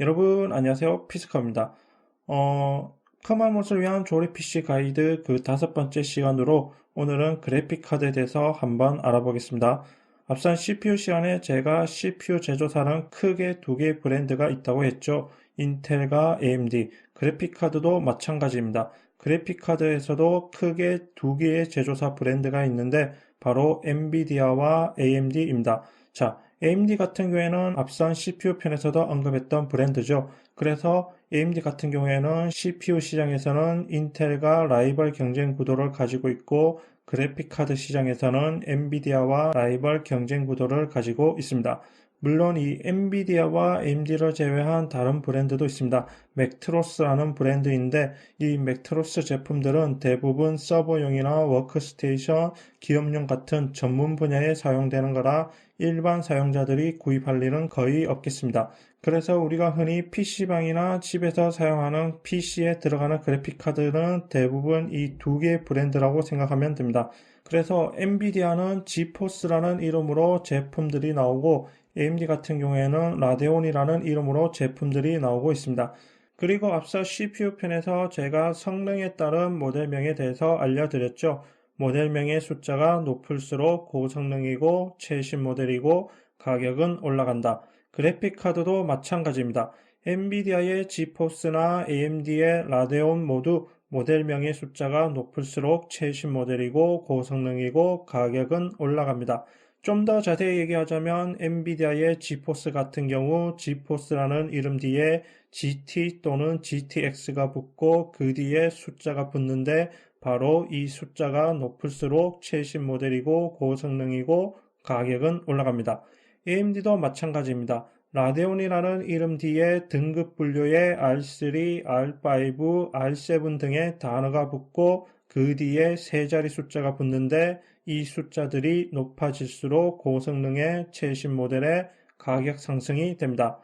여러분 안녕하세요. 피스커입니다. 커머못을 위한 조립 PC 가이드 그 5번째 시간으로 오늘은 그래픽 카드에 대해서 한번 알아보겠습니다. 앞선 CPU 시간에 제가 CPU 제조사는 크게 두 개의 브랜드가 있다고 했죠. 인텔과 AMD, 그래픽 카드도 마찬가지입니다. 그래픽 카드에서도 크게 두 개의 제조사 브랜드가 있는데 바로 엔비디아와 AMD입니다. 자, AMD 같은 경우에는 앞선 CPU 편에서도 언급했던 브랜드죠. 그래서 AMD 같은 경우에는 CPU 시장에서는 인텔과 라이벌 경쟁 구도를 가지고 있고 그래픽 카드 시장에서는 엔비디아와 라이벌 경쟁 구도를 가지고 있습니다. 물론 이 엔비디아와 AMD를 제외한 다른 브랜드도 있습니다. 맥트로스라는 브랜드인데 이 맥트로스 제품들은 대부분 서버용이나 워크스테이션, 기업용 같은 전문 분야에 사용되는 거라 일반 사용자들이 구입할 일은 거의 없겠습니다. 그래서 우리가 흔히 PC방이나 집에서 사용하는 PC에 들어가는 그래픽카드는 대부분 이 두 개의 브랜드라고 생각하면 됩니다. 그래서 엔비디아는 지포스라는 이름으로 제품들이 나오고 AMD 같은 경우에는 라데온이라는 이름으로 제품들이 나오고 있습니다. 그리고 앞서 CPU 편에서 제가 성능에 따른 모델명에 대해서 알려드렸죠. 모델명의 숫자가 높을수록 고성능이고 최신 모델이고 가격은 올라간다. 그래픽카드도 마찬가지입니다. 엔비디아의 지포스나 AMD의 라데온 모두 모델명의 숫자가 높을수록 최신 모델이고 고성능이고 가격은 올라갑니다. 좀 더 자세히 얘기하자면 엔비디아의 지포스 같은 경우 지포스라는 이름 뒤에 GT 또는 GTX가 붙고 그 뒤에 숫자가 붙는데 바로 이 숫자가 높을수록 최신 모델이고 고성능이고 가격은 올라갑니다. AMD도 마찬가지입니다. 라데온이라는 이름 뒤에 등급 분류에 R3, R5, R7 등의 단어가 붙고 그 뒤에 세 자리 숫자가 붙는데 이 숫자들이 높아질수록 고성능의 최신 모델의 가격 상승이 됩니다.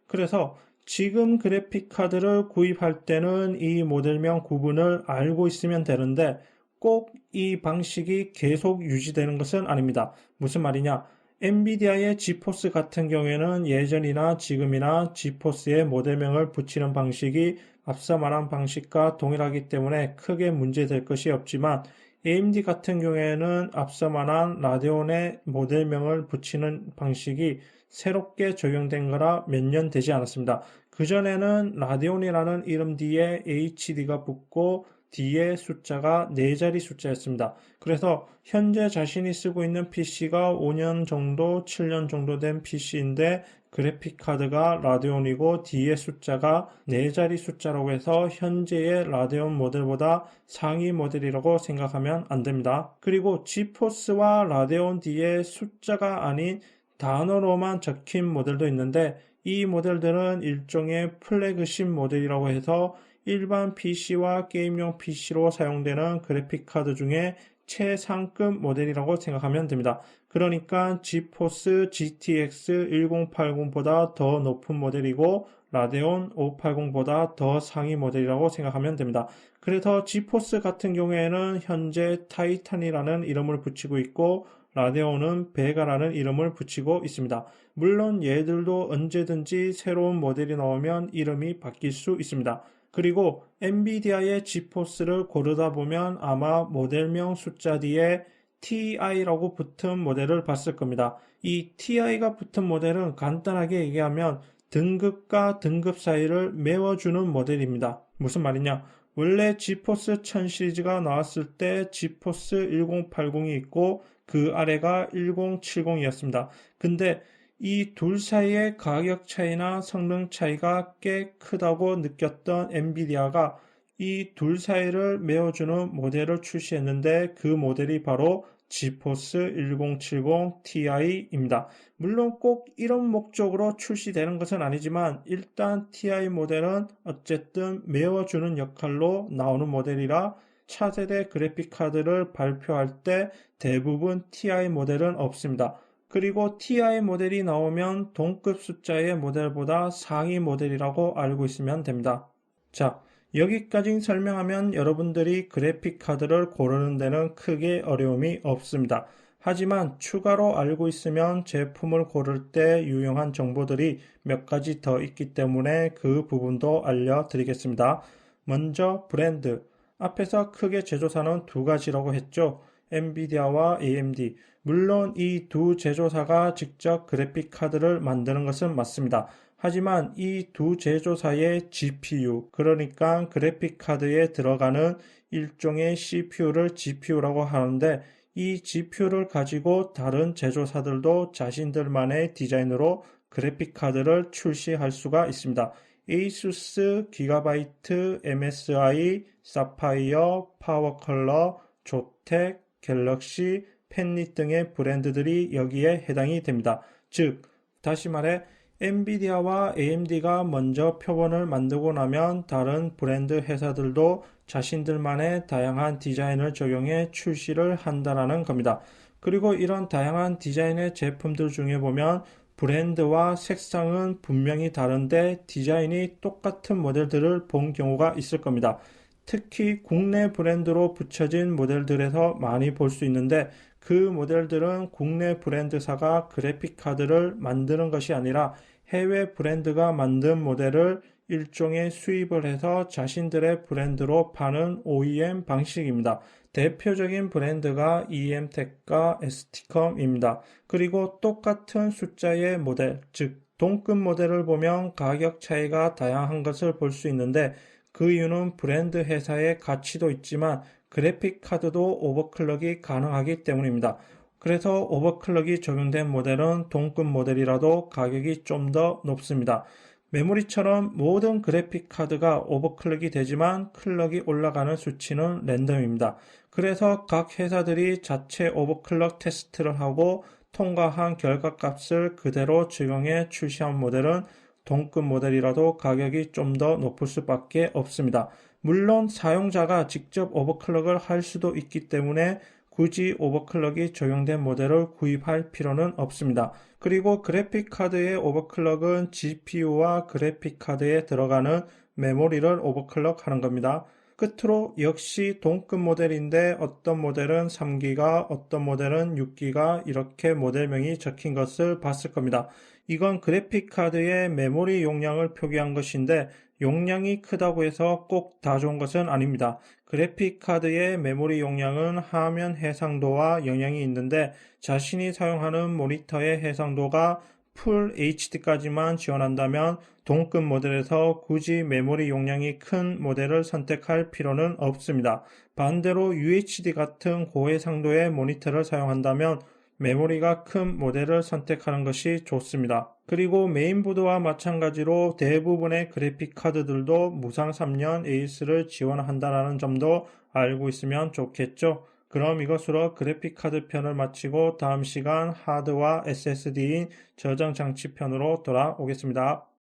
그래서 지금 그래픽 카드를 구입할 때는 이 모델명 구분을 알고 있으면 되는데 꼭 이 방식이 계속 유지되는 것은 아닙니다. 무슨 말이냐? 엔비디아의 지포스 같은 경우에는 예전이나 지금이나 지포스의 모델명을 붙이는 방식이 앞서 말한 방식과 동일하기 때문에 크게 문제될 것이 없지만 AMD 같은 경우에는 앞서 말한 라데온의 모델명을 붙이는 방식이 새롭게 적용된 거라 몇 년 되지 않았습니다. 그전에는 라데온이라는 이름 뒤에 HD가 붙고 뒤에 숫자가 4자리 숫자였습니다. 그래서 현재 자신이 쓰고 있는 PC가 5년 정도, 7년 정도 된 PC인데 그래픽 카드가 라데온이고 뒤에 숫자가 4자리 숫자라고 해서 현재의 라데온 모델보다 상위 모델이라고 생각하면 안 됩니다. 그리고 지포스와 라데온 뒤에 숫자가 아닌 단어로만 적힌 모델도 있는데 이 모델들은 일종의 플래그십 모델이라고 해서 일반 PC와 게임용 PC로 사용되는 그래픽 카드 중에 최상급 모델이라고 생각하면 됩니다. 그러니까 지포스 GTX 1080보다 더 높은 모델이고 라데온 580보다 더 상위 모델이라고 생각하면 됩니다. 그래서 지포스 같은 경우에는 현재 타이탄이라는 이름을 붙이고 있고 라데온은 베가라는 이름을 붙이고 있습니다. 물론 얘들도 언제든지 새로운 모델이 나오면 이름이 바뀔 수 있습니다. 그리고 엔비디아의 지포스를 고르다 보면 아마 모델명 숫자 뒤에 TI라고 붙은 모델을 봤을 겁니다. 이 TI가 붙은 모델은 간단하게 얘기하면 등급과 등급 사이를 메워주는 모델입니다. 무슨 말이냐? 원래 지포스 1000 시리즈가 나왔을 때 지포스 1080이 있고 그 아래가 1070이었습니다. 근데 이 둘 사이의 가격 차이나 성능 차이가 꽤 크다고 느꼈던 엔비디아가 이 둘 사이를 메워주는 모델을 출시했는데 그 모델이 바로 지포스 1070 Ti입니다. 물론 꼭 이런 목적으로 출시되는 것은 아니지만 일단 Ti 모델은 어쨌든 메워주는 역할로 나오는 모델이라 차세대 그래픽 카드를 발표할 때 대부분 Ti 모델은 없습니다. 그리고 TI 모델이 나오면 동급 숫자의 모델보다 상위 모델이라고 알고 있으면 됩니다. 자, 여기까지 설명하면 여러분들이 그래픽 카드를 고르는 데는 크게 어려움이 없습니다. 하지만 추가로 알고 있으면 제품을 고를 때 유용한 정보들이 몇 가지 더 있기 때문에 그 부분도 알려드리겠습니다. 먼저 브랜드. 앞에서 크게 제조사는 두 가지라고 했죠. 엔비디아와 AMD. 물론 이 두 제조사가 직접 그래픽 카드를 만드는 것은 맞습니다. 하지만 이 두 제조사의 GPU, 그러니까 그래픽 카드에 들어가는 일종의 CPU를 GPU라고 하는데 이 GPU를 가지고 다른 제조사들도 자신들만의 디자인으로 그래픽 카드를 출시할 수가 있습니다. ASUS, 기가바이트, MSI, 사파이어, 파워컬러, 조텍, 갤럭시, 펜릿 등의 브랜드들이 여기에 해당이 됩니다. 즉, 다시 말해 엔비디아와 AMD가 먼저 표본을 만들고 나면 다른 브랜드 회사들도 자신들만의 다양한 디자인을 적용해 출시를 한다라는 겁니다. 그리고 이런 다양한 디자인의 제품들 중에 보면 브랜드와 색상은 분명히 다른데 디자인이 똑같은 모델들을 본 경우가 있을 겁니다. 특히 국내 브랜드로 붙여진 모델들에서 많이 볼 수 있는데 그 모델들은 국내 브랜드사가 그래픽 카드를 만드는 것이 아니라 해외 브랜드가 만든 모델을 일종의 수입을 해서 자신들의 브랜드로 파는 OEM 방식입니다. 대표적인 브랜드가 EM텍과 ST컴입니다. 그리고 똑같은 숫자의 모델, 즉 동급 모델을 보면 가격 차이가 다양한 것을 볼 수 있는데 그 이유는 브랜드 회사의 가치도 있지만 그래픽 카드도 오버클럭이 가능하기 때문입니다. 그래서 오버클럭이 적용된 모델은 동급 모델이라도 가격이 좀 더 높습니다. 메모리처럼 모든 그래픽 카드가 오버클럭이 되지만 클럭이 올라가는 수치는 랜덤입니다. 그래서 각 회사들이 자체 오버클럭 테스트를 하고 통과한 결과값을 그대로 적용해 출시한 모델은 동급 모델이라도 가격이 좀 더 높을 수밖에 없습니다. 물론 사용자가 직접 오버클럭을 할 수도 있기 때문에 굳이 오버클럭이 적용된 모델을 구입할 필요는 없습니다. 그리고 그래픽 카드의 오버클럭은 GPU와 그래픽 카드에 들어가는 메모리를 오버클럭 하는 겁니다. 끝으로 역시 동급 모델인데 어떤 모델은 3기가, 어떤 모델은 6기가 이렇게 모델명이 적힌 것을 봤을 겁니다. 이건 그래픽 카드의 메모리 용량을 표기한 것인데 용량이 크다고 해서 꼭 다 좋은 것은 아닙니다. 그래픽 카드의 메모리 용량은 화면 해상도와 영향이 있는데 자신이 사용하는 모니터의 해상도가 풀 HD까지만 지원한다면 동급 모델에서 굳이 메모리 용량이 큰 모델을 선택할 필요는 없습니다. 반대로 UHD 같은 고해상도의 모니터를 사용한다면 메모리가 큰 모델을 선택하는 것이 좋습니다. 그리고 메인보드와 마찬가지로 대부분의 그래픽 카드들도 무상 3년 AS를 지원한다는 점도 알고 있으면 좋겠죠. 그럼 이것으로 그래픽 카드 편을 마치고 다음 시간 하드와 SSD인 저장 장치 편으로 돌아오겠습니다.